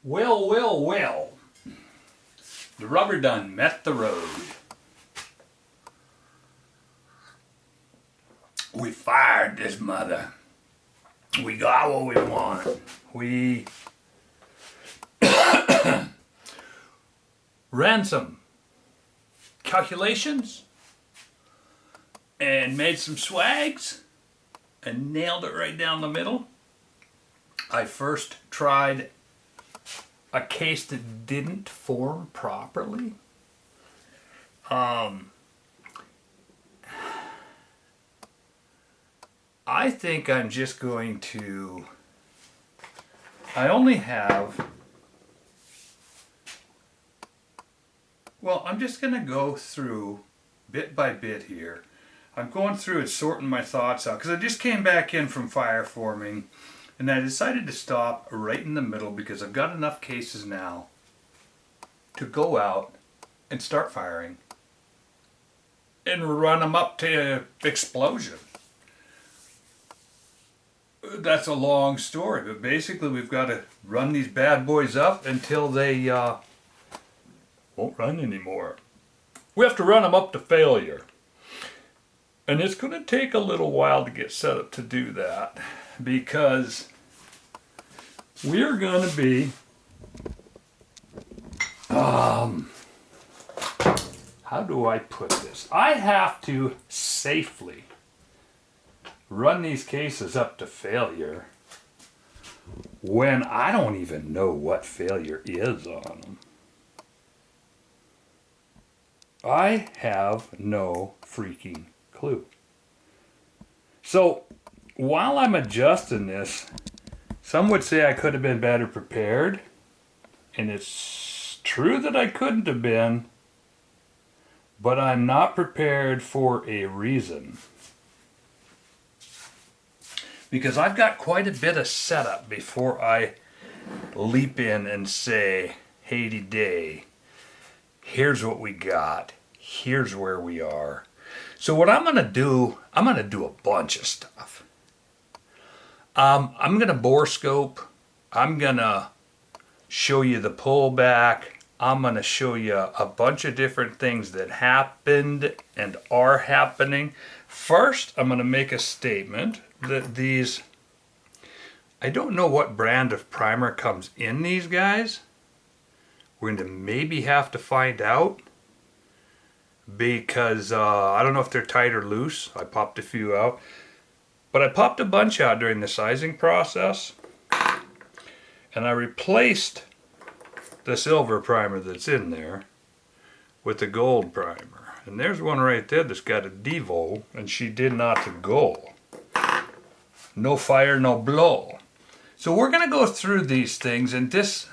Well, well, well. The rubber done met the road. We fired this mother. We got what we want. We ran some calculations and made some swags and nailed it right down the middle. I first tried a case that didn't form properly. I think I'm just going to, I only have, well, I'm just going to go through bit by bit here. I'm going through and sorting my thoughts out because I just came back in from fire forming and I decided to stop right in the middle because I've got enough cases now to go out and start firing and run them up to explosion. That's a long story, but basically we've got to run these bad boys up until they won't run anymore. We have to run them up to failure. And it's going to take a little while to get set up to do that because we're going to be how do I put this? I have to safely run these cases up to failure when I don't even know what failure is on them. I have no freaking clue. So while I'm adjusting this, some would say I could have been better prepared, and it's true that I couldn't have been, but I'm not prepared for a reason. Because I've got quite a bit of setup before I leap in and say, hey day, here's what we got, here's where we are. So what I'm gonna do a bunch of stuff. I'm gonna bore scope, I'm gonna show you the pullback, I'm gonna show you a bunch of different things that happened and are happening. First, I'm gonna make a statement that these, I don't know what brand of primer comes in these guys. We're going to maybe have to find out because I don't know if they're tight or loose. I popped a few out, but I popped a bunch out during the sizing process and I replaced the silver primer that's in there with the gold primer. And there's one right there that's got a Devo and she did not go. No fire, no blow. So we're going to go through these things, and this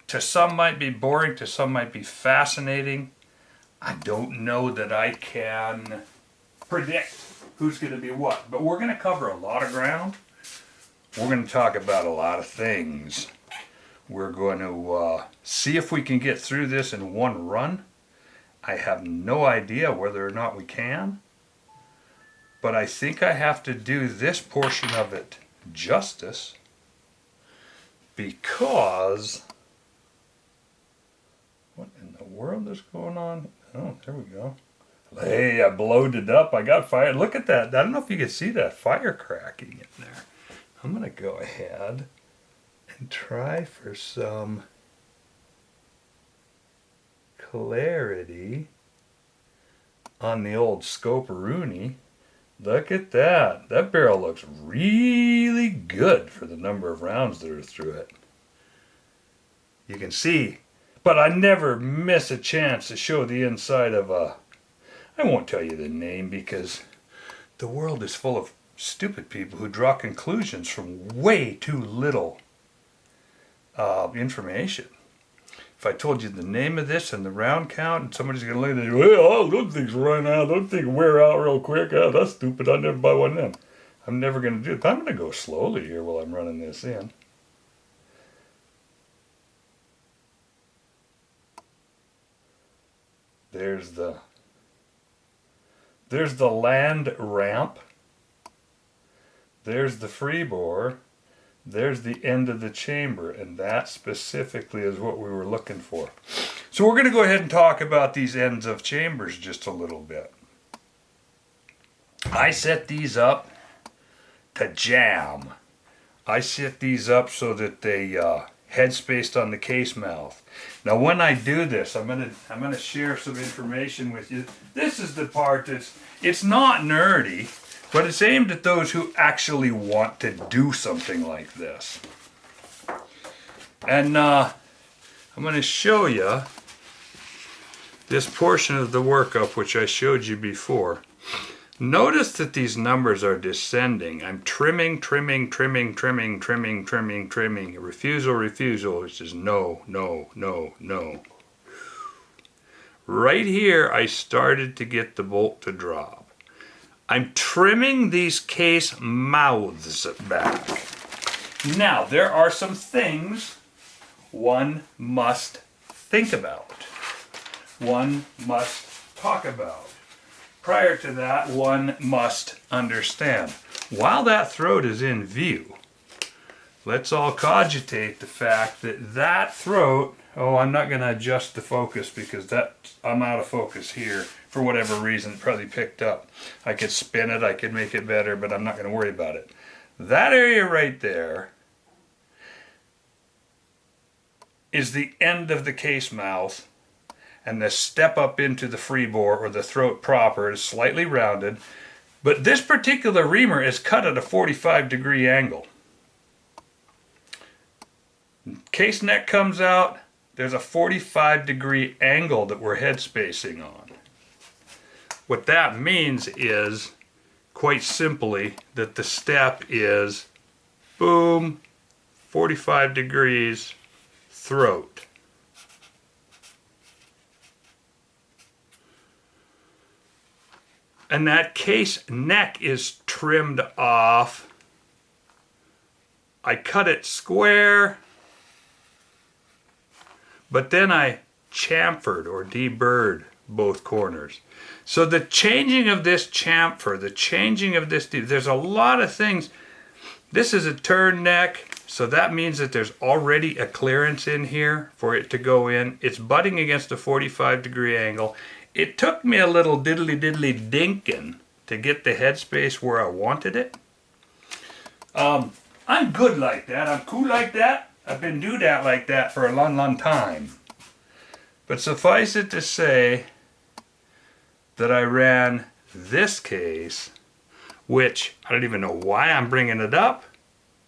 to some might be boring, to some might be fascinating. I don't know that I can predict who's going to be what, but we're going to cover a lot of ground. We're going to talk about a lot of things. We're going to see if we can get through this in one run. I have no idea whether or not we can. But I think I have to do this portion of it justice because what in the world is going on? Oh, there we go. Hey, I blowed it up. I got fire. Look at that. I don't know if you can see that fire cracking in there. I'm going to go ahead and try for some clarity on the old Scoperoonie. Look at that. That barrel looks really good for the number of rounds that are through it. You can see, but I never miss a chance to show the inside of a, I won't tell you the name because the world is full of stupid people who draw conclusions from way too little information. If I told you the name of this and the round count, and somebody's going to look at it, well, those things run out, those things wear out real quick. Oh, that's stupid. I'll never buy one of them. I'm never going to do it. I'm going to go slowly here while I'm running this in. There's the land ramp. There's the free bore. there's the end of the chamber, and that specifically is what we were looking for. So we're going to go ahead and talk about these ends of chambers just a little bit. I set these up to jam. I set these up so that they head spaced on the case mouth. Now when I do this, I'm gonna share some information with you. This is the part it's not nerdy, but it's aimed at those who actually want to do something like this. And I'm going to show you this portion of the workup which I showed you before. Notice that these numbers are descending. I'm trimming, trimming, trimming, trimming, trimming, trimming, trimming. Refusal, refusal, which is no, no, no, no. Right here, I started to get the bolt to drop. I'm trimming these case mouths back. Now, there are some things one must think about. One must talk about. Prior to that, one must understand. While that throat is in view, let's all cogitate the fact that that throat, oh, I'm not going to adjust the focus because I'm out of focus here for whatever reason. It probably picked up. I could spin it, I could make it better, but I'm not going to worry about it. That area right there is the end of the case mouth, and the step up into the free bore or the throat proper is slightly rounded, but this particular reamer is cut at a 45-degree angle. Case neck comes out, there's a 45-degree angle that we're head spacing on. What that means is, quite simply, that the step is, boom, 45 degrees, throat. And that case neck is trimmed off. I cut it square, but then I chamfered or deburred both corners. So the changing of this chamfer, the changing of this, there's a lot of things. This is a turn neck, so that means that there's already a clearance in here for it to go in. It's butting against a 45-degree angle. It took me a little diddly dinkin' to get the headspace where I wanted it. I'm good like that. I'm cool like that. I've been doing that like that for a long time. But suffice it to say that I ran this case, which I don't even know why I'm bringing it up.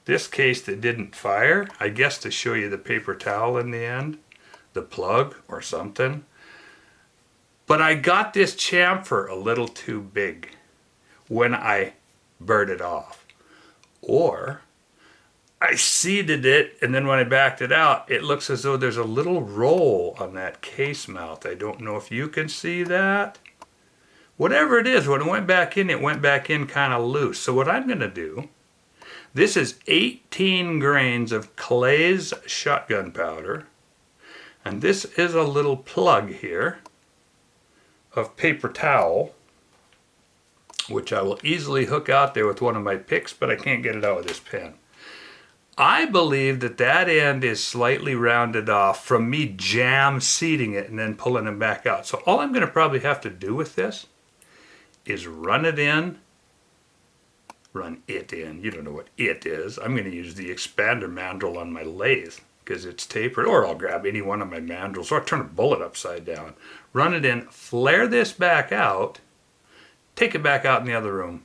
This case that didn't fire, I guess to show you the paper towel in the end, the plug or something. But I got this chamfer a little too big when I burred it off. Or I seated it, and then when I backed it out, it looks as though there's a little roll on that case mouth. I don't know if you can see that. Whatever it is, when it went back in kind of loose. So what I'm going to do, this is 18 grains of Clay's shotgun powder, and this is a little plug here of paper towel, which I will easily hook out there with one of my picks, but I can't get it out with this pen. I believe that that end is slightly rounded off from me jam seating it and then pulling it back out. So all I'm going to probably have to do with this is run it in, you don't know what it is. I'm going to use the expander mandrel on my lathe because it's tapered, or I'll grab any one of my mandrels, or I'll turn a bullet upside down, run it in, flare this back out, take it back out in the other room,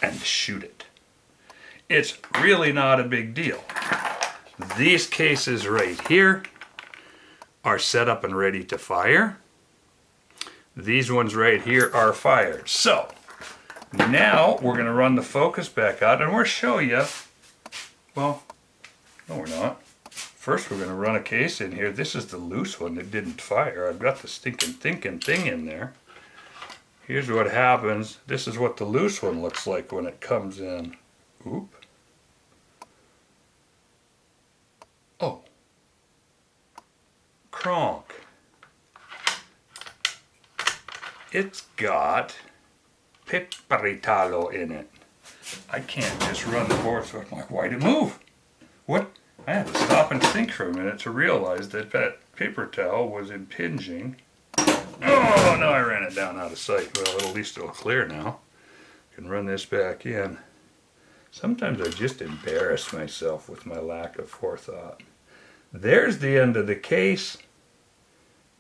and shoot it. It's really not a big deal. These cases right here are set up and ready to fire. These ones right here are fired. So now we're going to run the focus back out, and we'll show you, well, no we're not. First we're going to run a case in here. This is the loose one that didn't fire. I've got the stinking thinking thing in there. Here's what happens. This is what the loose one looks like when it comes in. Oop. Oh. Kronk. It's got piperitalo in it. I can't just run the board, so I'm like, why'd it move? what? I had to stop and think for a minute to realize that that paper towel was impinging. Oh, no, I ran it down out of sight. Well, at least it'll clear now. I can run this back in. Sometimes I just embarrass myself with my lack of forethought. There's the end of the case.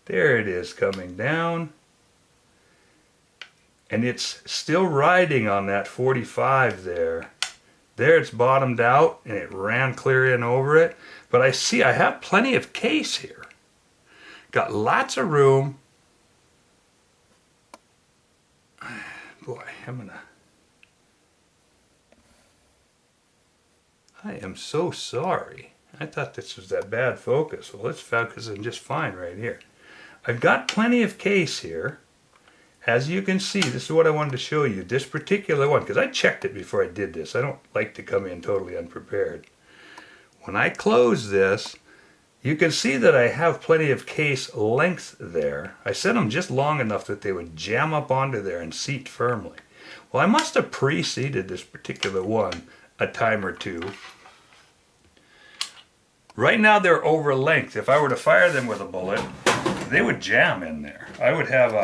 There it is coming down. And it's still riding on that 45 there. There it's bottomed out and it ran clear in over it. But I see I have plenty of case here. Got lots of room. Boy, I am so sorry. I thought this was that bad focus. Well, it's focusing just fine right here. I've got plenty of case here. As you can see, this is what I wanted to show you. This particular one, because I checked it before I did this. I don't like to come in totally unprepared. When I close this, you can see that I have plenty of case length there. I set them just long enough that they would jam up onto there and seat firmly. Well, I must have pre-seated this particular one a time or two. Right now they're over length. If I were to fire them with a bullet, they would jam in there. I would have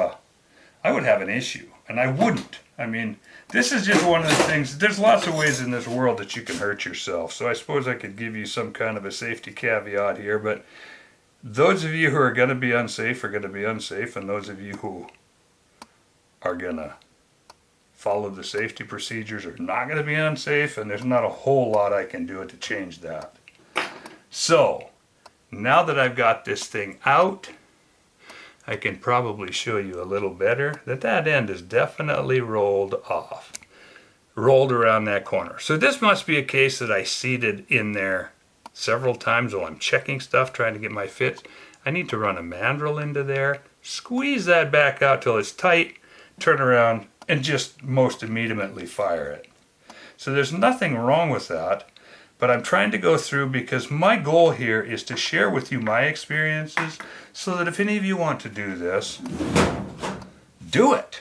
an issue, and I wouldn't. I mean, this is just one of the things. There's lots of ways in this world that you can hurt yourself, so I suppose I could give you some kind of a safety caveat here, but those of you who are going to be unsafe are going to be unsafe, and those of you who are going to follow the safety procedures are not going to be unsafe, and there's not a whole lot I can do to change that. So, now that I've got this thing out, I can probably show you a little better that end is definitely rolled off, rolled around that corner. So this must be a case that I seated in there several times while I'm checking stuff, trying to get my fits. I need to run a mandrel into there, squeeze that back out till it's tight, turn around, and just most immediately fire it. So there's nothing wrong with that. But I'm trying to go through because my goal here is to share with you my experiences so that if any of you want to do this, do it.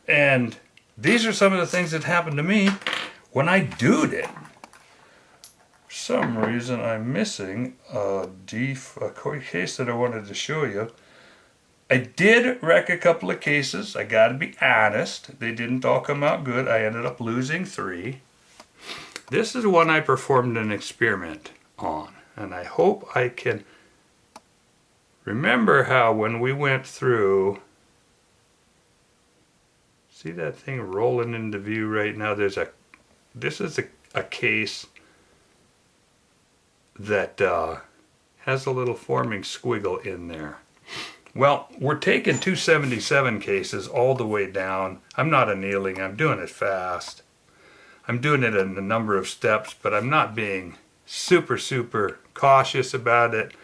And these are some of the things that happened to me when I doed it. For some reason I'm missing a case that I wanted to show you. I did wreck a couple of cases. I gotta be honest. They didn't all come out good. I ended up losing 3. This is one I performed an experiment on, and I hope I can remember how when we went through, see that thing rolling into view right now? This is a case that has a little forming squiggle in there. Well, we're taking 277 cases all the way down. I'm not annealing, I'm doing it fast. I'm doing it in a number of steps, but I'm not being super cautious about it.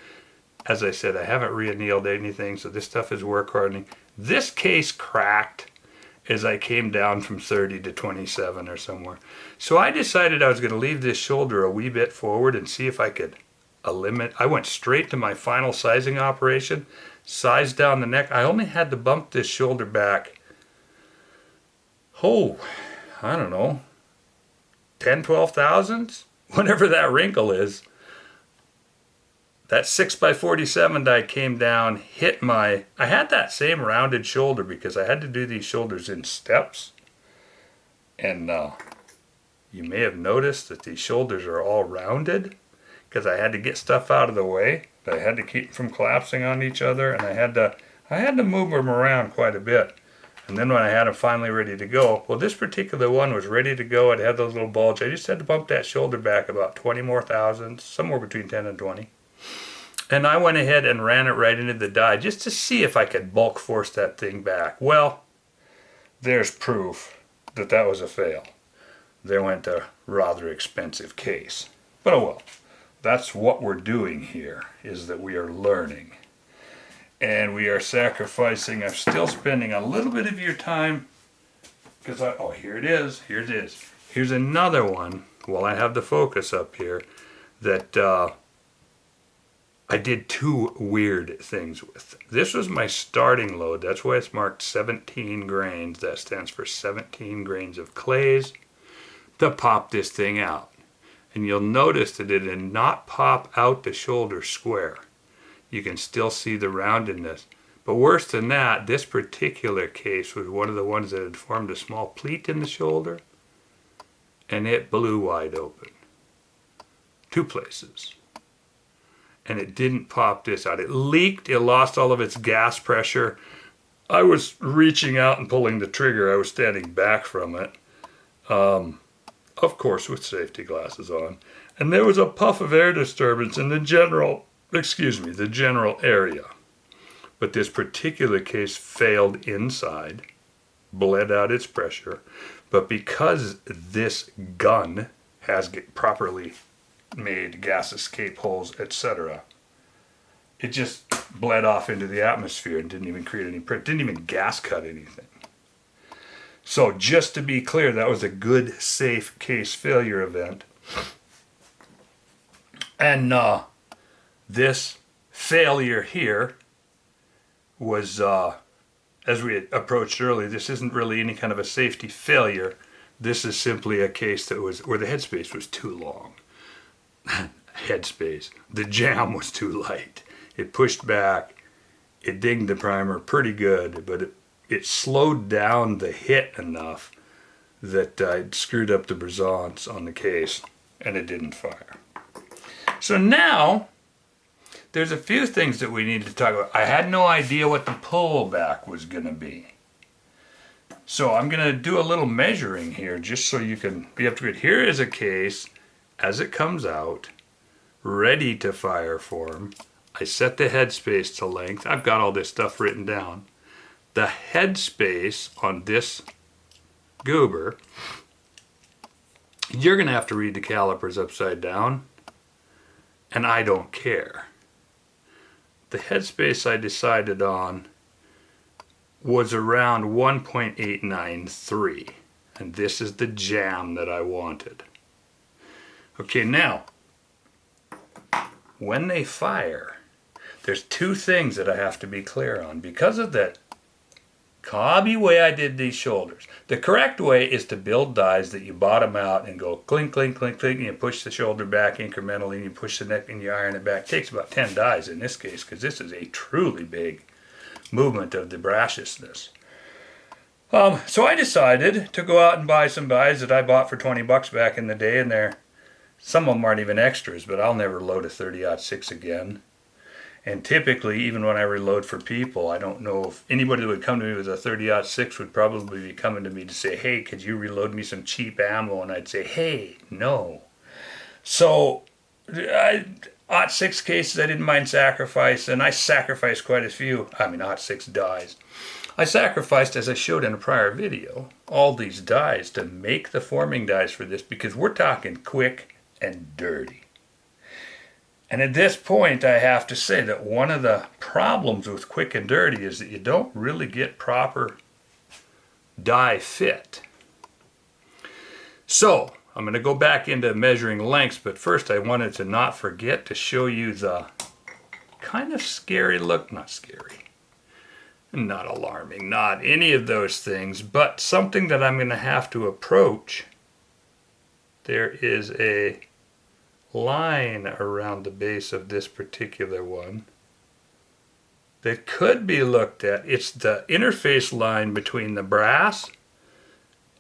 As I said, I haven't re-annealed anything, so this stuff is work hardening. This case cracked as I came down from 30 to 27 or somewhere. So I decided I was going to leave this shoulder a wee bit forward and see if I could eliminate. I went straight to my final sizing operation, sized down the neck. I only had to bump this shoulder back, I don't know, 10, 12 thousandths, whatever that wrinkle is. That 6x47 die came down, hit I had that same rounded shoulder because I had to do these shoulders in steps. And you may have noticed that these shoulders are all rounded because I had to get stuff out of the way, but I had to keep them from collapsing on each other, and I had to move them around quite a bit. And then when I had them finally ready to go, well, this particular one was ready to go. It had those little bulges. I just had to bump that shoulder back about 20 more thousandths, somewhere between 10 and 20. And I went ahead and ran it right into the die just to see if I could bulk force that thing back. Well, there's proof that that was a fail. There went a rather expensive case. But oh well, that's what we're doing here, is that we are learning. And we are sacrificing, I'm still spending a little bit of your time, because here it is. Here's another one, while I have the focus up here, that I did 2 weird things with. This was my starting load, that's why it's marked 17 grains, that stands for 17 grains of clays, to pop this thing out. and you'll notice that it did not pop out the shoulder square. You can still see the roundedness. But worse than that, this particular case was one of the ones that had formed a small pleat in the shoulder, and it blew wide open. 2 places. And it didn't pop this out. It leaked, it lost all of its gas pressure. I was reaching out and pulling the trigger. I was standing back from it, of course with safety glasses on. And there was a puff of air disturbance in the general area. But this particular case failed inside, bled out its pressure. But because this gun has properly made gas escape holes, etc., it just bled off into the atmosphere and didn't even create any print, didn't even gas cut anything. So just to be clear, that was a good, safe case failure event. And this failure here was, as we had approached earlier, this isn't really any kind of a safety failure. This is simply a case that was where the headspace was too long. Headspace. The jam was too light. It pushed back. It dinged the primer pretty good, but it slowed down the hit enough that it screwed up the brisance on the case, and it didn't fire. So now, there's a few things that we need to talk about. I had no idea what the pullback was going to be. So I'm going to do a little measuring here just so you can be up to it. Here is a case as it comes out, ready to fire form. I set the headspace to length. I've got all this stuff written down. The headspace on this goober, you're going to have to read the calipers upside down, and I don't care. The headspace I decided on was around 1.893, and this is the jam that I wanted. Okay, now, when they fire, there's 2 things that I have to be clear on. Because of that cobby way I did these shoulders, the correct way is to build dies that you bottom out and go clink, clink, clink, clink, and you push the shoulder back incrementally, and you push the neck and you iron it back. It takes about 10 dies in this case, because this is a truly big movement of the brashiousness. So I decided to go out and buy some dies that I bought for 20 bucks back in the day, and some of them aren't even extras, but I'll never load a 30-06 again. And typically, even when I reload for people, I don't know if anybody that would come to me with a 30-06 would probably be coming to me to say, hey, could you reload me some cheap ammo? And I'd say, hey, no. So, 06 cases I didn't mind sacrifice, and I sacrificed quite a few, 06 dies. I sacrificed, as I showed in a prior video, all these dies to make the forming dies for this, because we're talking quick and dirty. And at this point, I have to say that one of the problems with quick and dirty is that you don't really get proper die fit. So, I'm going to go back into measuring lengths, but first I wanted to not forget to show you the kind of scary look, not scary, not alarming, not any of those things, but something that I'm going to have to approach. There is a line around the base of this particular one that could be looked at. It's the interface line between the brass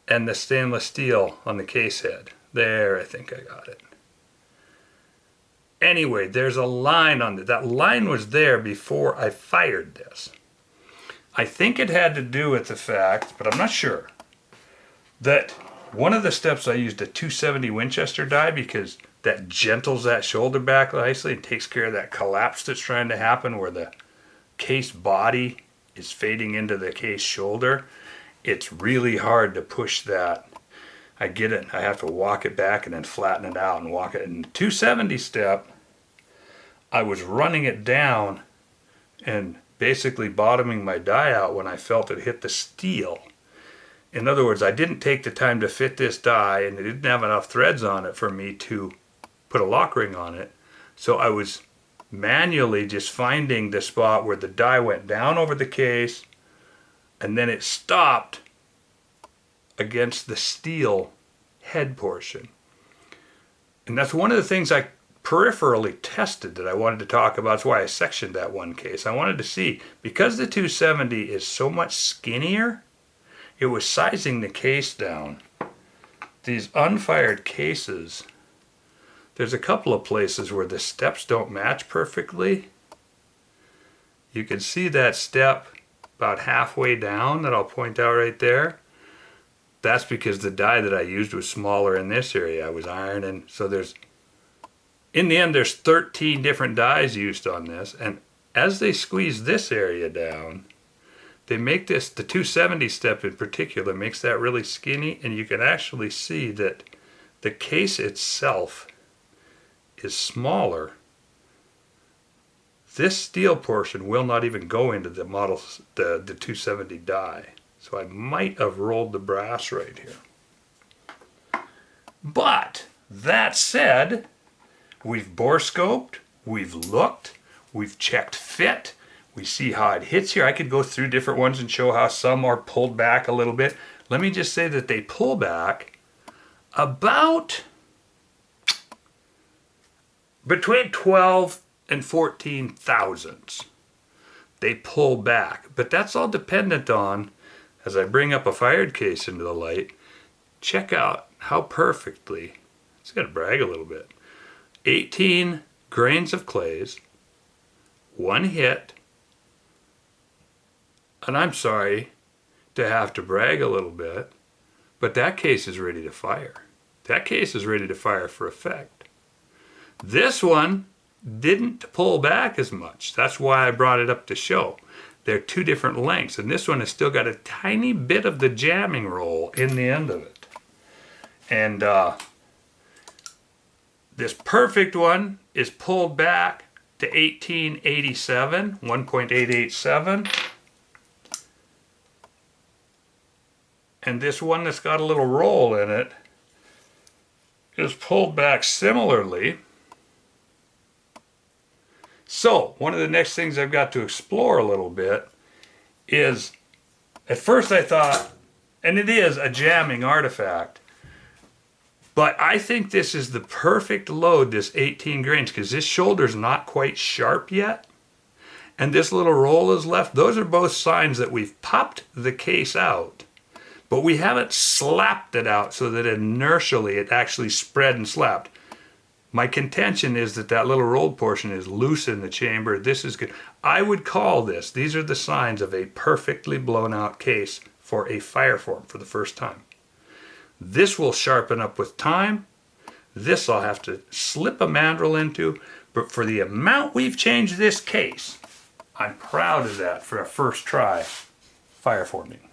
and the stainless steel on the case head. There, I think I got it. Anyway, there's a line on it. That line was there before I fired this. I think it had to do with the fact, but I'm not sure, that one of the steps I used a 270 Winchester die, because that gentles that shoulder back nicely and takes care of that collapse that's trying to happen where the case body is fading into the case shoulder. It's really hard to push that. I get it. I have to walk it back and then flatten it out and walk it. In the 270 step, I was running it down and basically bottoming my die out when I felt it hit the steel. In other words, I didn't take the time to fit this die, and it didn't have enough threads on it for me to put a lock ring on it. So I was manually just finding the spot where the die went down over the case, and then it stopped against the steel head portion. And that's one of the things I peripherally tested that I wanted to talk about. That's why I sectioned that one case. I wanted to see, because the 270 is so much skinnier, it was sizing the case down. These unfired cases, there's a couple of places where the steps don't match perfectly. You can see that step about halfway down that I'll point out right there. That's because the die that I used was smaller in this area. I was ironing, so in the end there's 13 different dies used on this, and as they squeeze this area down, they make this, the 270 step in particular, makes that really skinny, and you can actually see that the case itself is smaller. This steel portion will not even go into the model, the 270 die. So I might have rolled the brass right here. But that said, we've bore scoped, we've looked, we've checked fit, we see how it hits here. I could go through different ones and show how some are pulled back a little bit. Let me just say that they pull back about between 12 and 14 thousandths. They pull back, but that's all dependent on, as I bring up a fired case into the light, check out how perfectly, it's got to brag a little bit, 18 grains of clays, one hit, and I'm sorry to have to brag a little bit, but that case is ready to fire. That case is ready to fire for effect. This one didn't pull back as much. That's why I brought it up to show. They're two different lengths, and this one has still got a tiny bit of the jamming roll in the end of it. And this perfect one is pulled back to 1887, 1.887. And this one that's got a little roll in it is pulled back similarly. So, one of the next things I've got to explore a little bit is, at first I thought, and it is a jamming artifact, but I think this is the perfect load, this 18 grains, because this shoulder's not quite sharp yet, and this little roll is left. Those are both signs that we've popped the case out, but we haven't slapped it out so that inertially it actually spread and slapped. My contention is that that little rolled portion is loose in the chamber. This is good. I would call this, these are the signs of a perfectly blown out case for a fire form for the first time. This will sharpen up with time. This I'll have to slip a mandrel into, but for the amount we've changed this case, I'm proud of that for a first try fire forming.